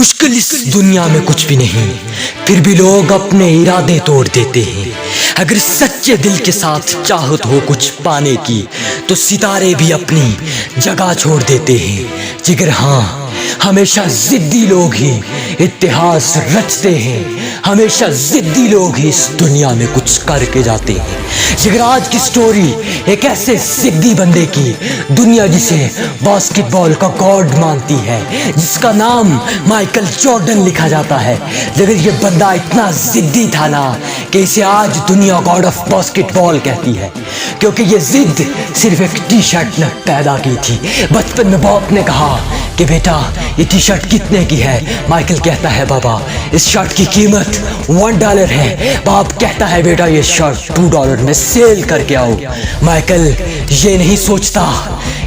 مشکل اس دنیا میں کچھ بھی نہیں، پھر بھی لوگ اپنے ارادے توڑ دیتے ہیں۔ اگر سچے دل کے ساتھ چاہت ہو کچھ پانے کی تو ستارے بھی اپنی جگہ چھوڑ دیتے ہیں۔ جگر ہاں، ہمیشہ ضدی لوگ ہی اتہاس رچتے ہیں، ہمیشہ ضدی لوگ ہی اس دنیا میں کچھ کر کے جاتے ہیں۔ جگر آج کی سٹوری ایک ایسے ضدی بندے کی، دنیا جسے باسکٹ بال کا گاڈ مانتی ہے، جس کا نام مائیکل جارڈن لکھا جاتا ہے۔ جگر یہ بندہ اتنا ضدی تھا نا کہ اسے آج دنیا گاڈ آف باسکٹ بال کہتی ہے، کیونکہ یہ ضد صرف ایک ٹی شرٹ نے پیدا کی تھی۔ بچپن میں باپ نے کہا کہ بیٹا یہ ٹی شرٹ کتنے کی ہے؟ مائیکل کہتا ہے بابا اس شرٹ کی قیمت $1 ہے۔ باپ کہتا ہے بیٹا یہ شرٹ $2 میں سیل کر کے آؤ۔ مائیکل یہ نہیں سوچتا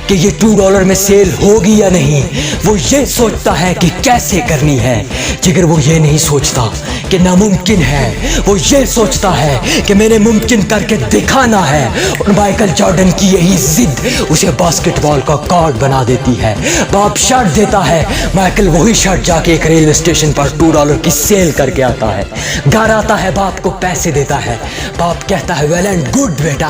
کہ یہ $2 میں سیل ہوگی یا نہیں، وہ یہ سوچتا ہے کہ کیسے کرنی ہے۔ جگر وہ یہ نہیں سوچتا کہ ناممکن ہے، وہ یہ سوچتا ہے کہ میں نے ممکن کر کے دکھانا ہے۔ اور مائیکل جارڈن کی یہی ضد اسے باسکٹ بال کا گاڈ بنا دیتی ہے۔ باپ شرٹ دیتا ہے، مائیکل وہی شرٹ جا کے ایک ریلوے اسٹیشن پر $2 کی سیل کر کے آتا ہے۔ گھر آتا ہے، باپ کو پیسے دیتا ہے۔ باپ کہتا ہے ویل اینڈ گڈ بیٹا۔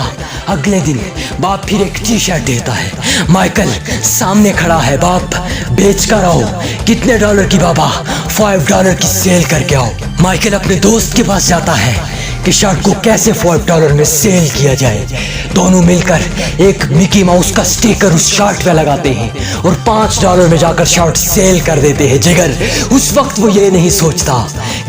اگلے دن باپ پھر ایک ٹی شرٹ دیتا ہے۔ مائیکل سامنے کھڑا ہے، باپ بیچ کر آؤ۔ کتنے $؟ کی بابا؟ $5 کی سیل کر کے آؤ۔ مائیکل اپنے دوست کے پاس جاتا ہے کہ شرٹ کو کیسے $5 میں سیل کیا جائے۔ دونوں مل کر ایک مکی ماؤس کا سٹیکر اس شرٹ پہ لگاتے ہیں اور $5 میں جا کر شرٹ سیل کر دیتے ہیں۔ جگر اس وقت وہ یہ نہیں سوچتا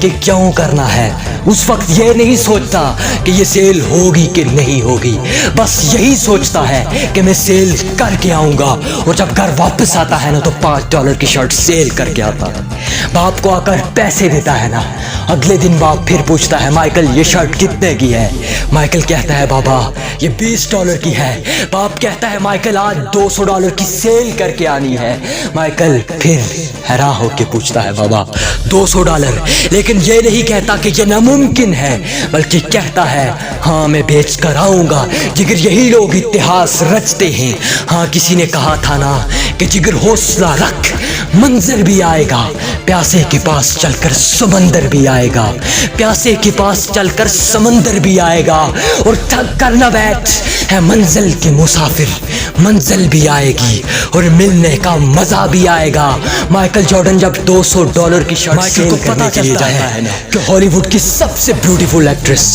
کہ کیوں کرنا ہے، اس وقت یہ نہیں سوچتا کہ یہ سیل ہوگی کہ نہیں ہوگی، بس یہی سوچتا ہے کہ میں سیل کر کے آؤں گا۔ اور جب گھر واپس آتا ہے نا تو $5 کی شرٹ سیل کر کے آتا ہے۔ باپ کو آ کر پیسے دیتا ہے نا۔ اگلے دن باپ پھر پوچھتا ہے مائیکل یہ شرٹ کتنے کی ہے؟ مائیکل کہتا ہے بابا یہ $20 کی ہے۔ باپ کہتا ہے مائیکل آج $200 کی سیل کر کے آنی ہے۔ مائیکل پھر حیران ہو کے پوچھتا ہے بابا $200، لیکن یہ نہیں کہتا کہ یہ ناممکن ہے، بلکہ کہتا ہے ہاں میں بیچ کر آؤں گا۔ جگر یہی لوگ اتہاس رچتے ہیں۔ ہاں کسی نے کہا تھا نا کہ جگر حوصلہ رکھ، منظر بھی آئے گا، پیاسے کے پاس چل کر سمندر بھی آئے گا، پیاسے کے پاس چل کر سمندر بھی آئے گا، اور تھک کر نہ بیٹھ ہے منزل کے مسافر، منزل بھی آئے گی اور ملنے کا مزہ بھی آئے گا۔ مائیکل جارڈن جب $200 کی شرٹ سیل کرنے کے لیے جاتا ہے کہ ہالی ووڈ کی سب سے بیوٹیفل ایکٹریس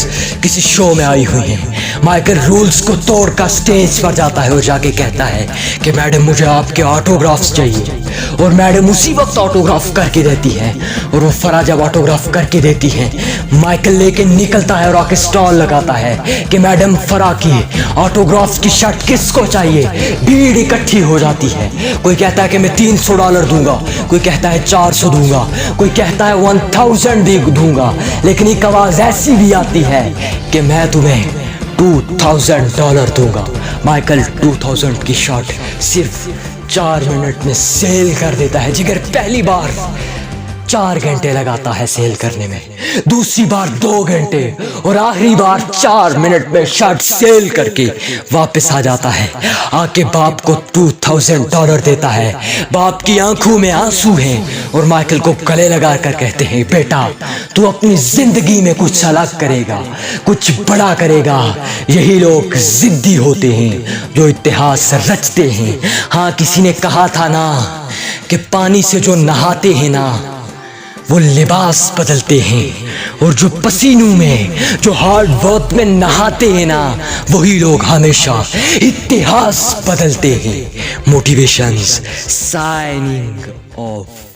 کسی شو میں آئی ہوئی ہیں، مائیکل رولز کو توڑ کر سٹیج پر جاتا ہے اور جا کے کہتا ہے کہ میڈم مجھے آپ کے آٹوگرافز چاہیے، اور میڈم اسی وقت آٹوگراف کر کے دیتی ہے۔ اور وہ فرا جب آٹوگراف کر کے دیتی ہے، مائیکل لے کے نکلتا ہے اور آ کے سٹال لگاتا ہے کہ میڈم فرا کی آٹوگراف کی شرٹ کس کو چاہیے؟ بھیڑ اکٹھی ہو جاتی ہے۔ کوئی کہتا ہے کہ میں $300 دوں گا، کوئی کہتا ہے 400 دوں گا، کوئی کہتا ہے 1000 بھی دوں گا، لیکن ایک آواز ایسی بھی آتی ہے کہ میں تمہیں $2000 دوں گا۔ مائیکل 2000 کی شرٹ صرف 4 منٹ میں سیل کر دیتا ہے۔ جگر پہلی بار 4 گھنٹے لگاتا ہے سیل کرنے میں، دوسری بار 2 گھنٹے، اور آخری بار 4 منٹ میں شرٹ سیل کر کے واپس آ جاتا ہے۔ آ کے باپ کو $2000 دیتا ہے۔ باپ کی آنکھوں میں آنسو ہیں اور مائیکل کو گلے لگا کر کہتے ہیں بیٹا تو اپنی زندگی میں کچھ الگ کرے گا، کچھ بڑا کرے گا۔ یہی لوگ ضدی ہوتے ہیں جو اتہاس رچتے ہیں۔ ہاں کسی نے کہا تھا نا کہ پانی سے جو نہاتے ہیں نا وہ لباس بدلتے ہیں، اور جو پسینوں میں، جو ہارڈ ورک میں نہاتے ہیں نا وہی لوگ ہمیشہ اتہاس بدلتے ہیں۔ Motivations signing off.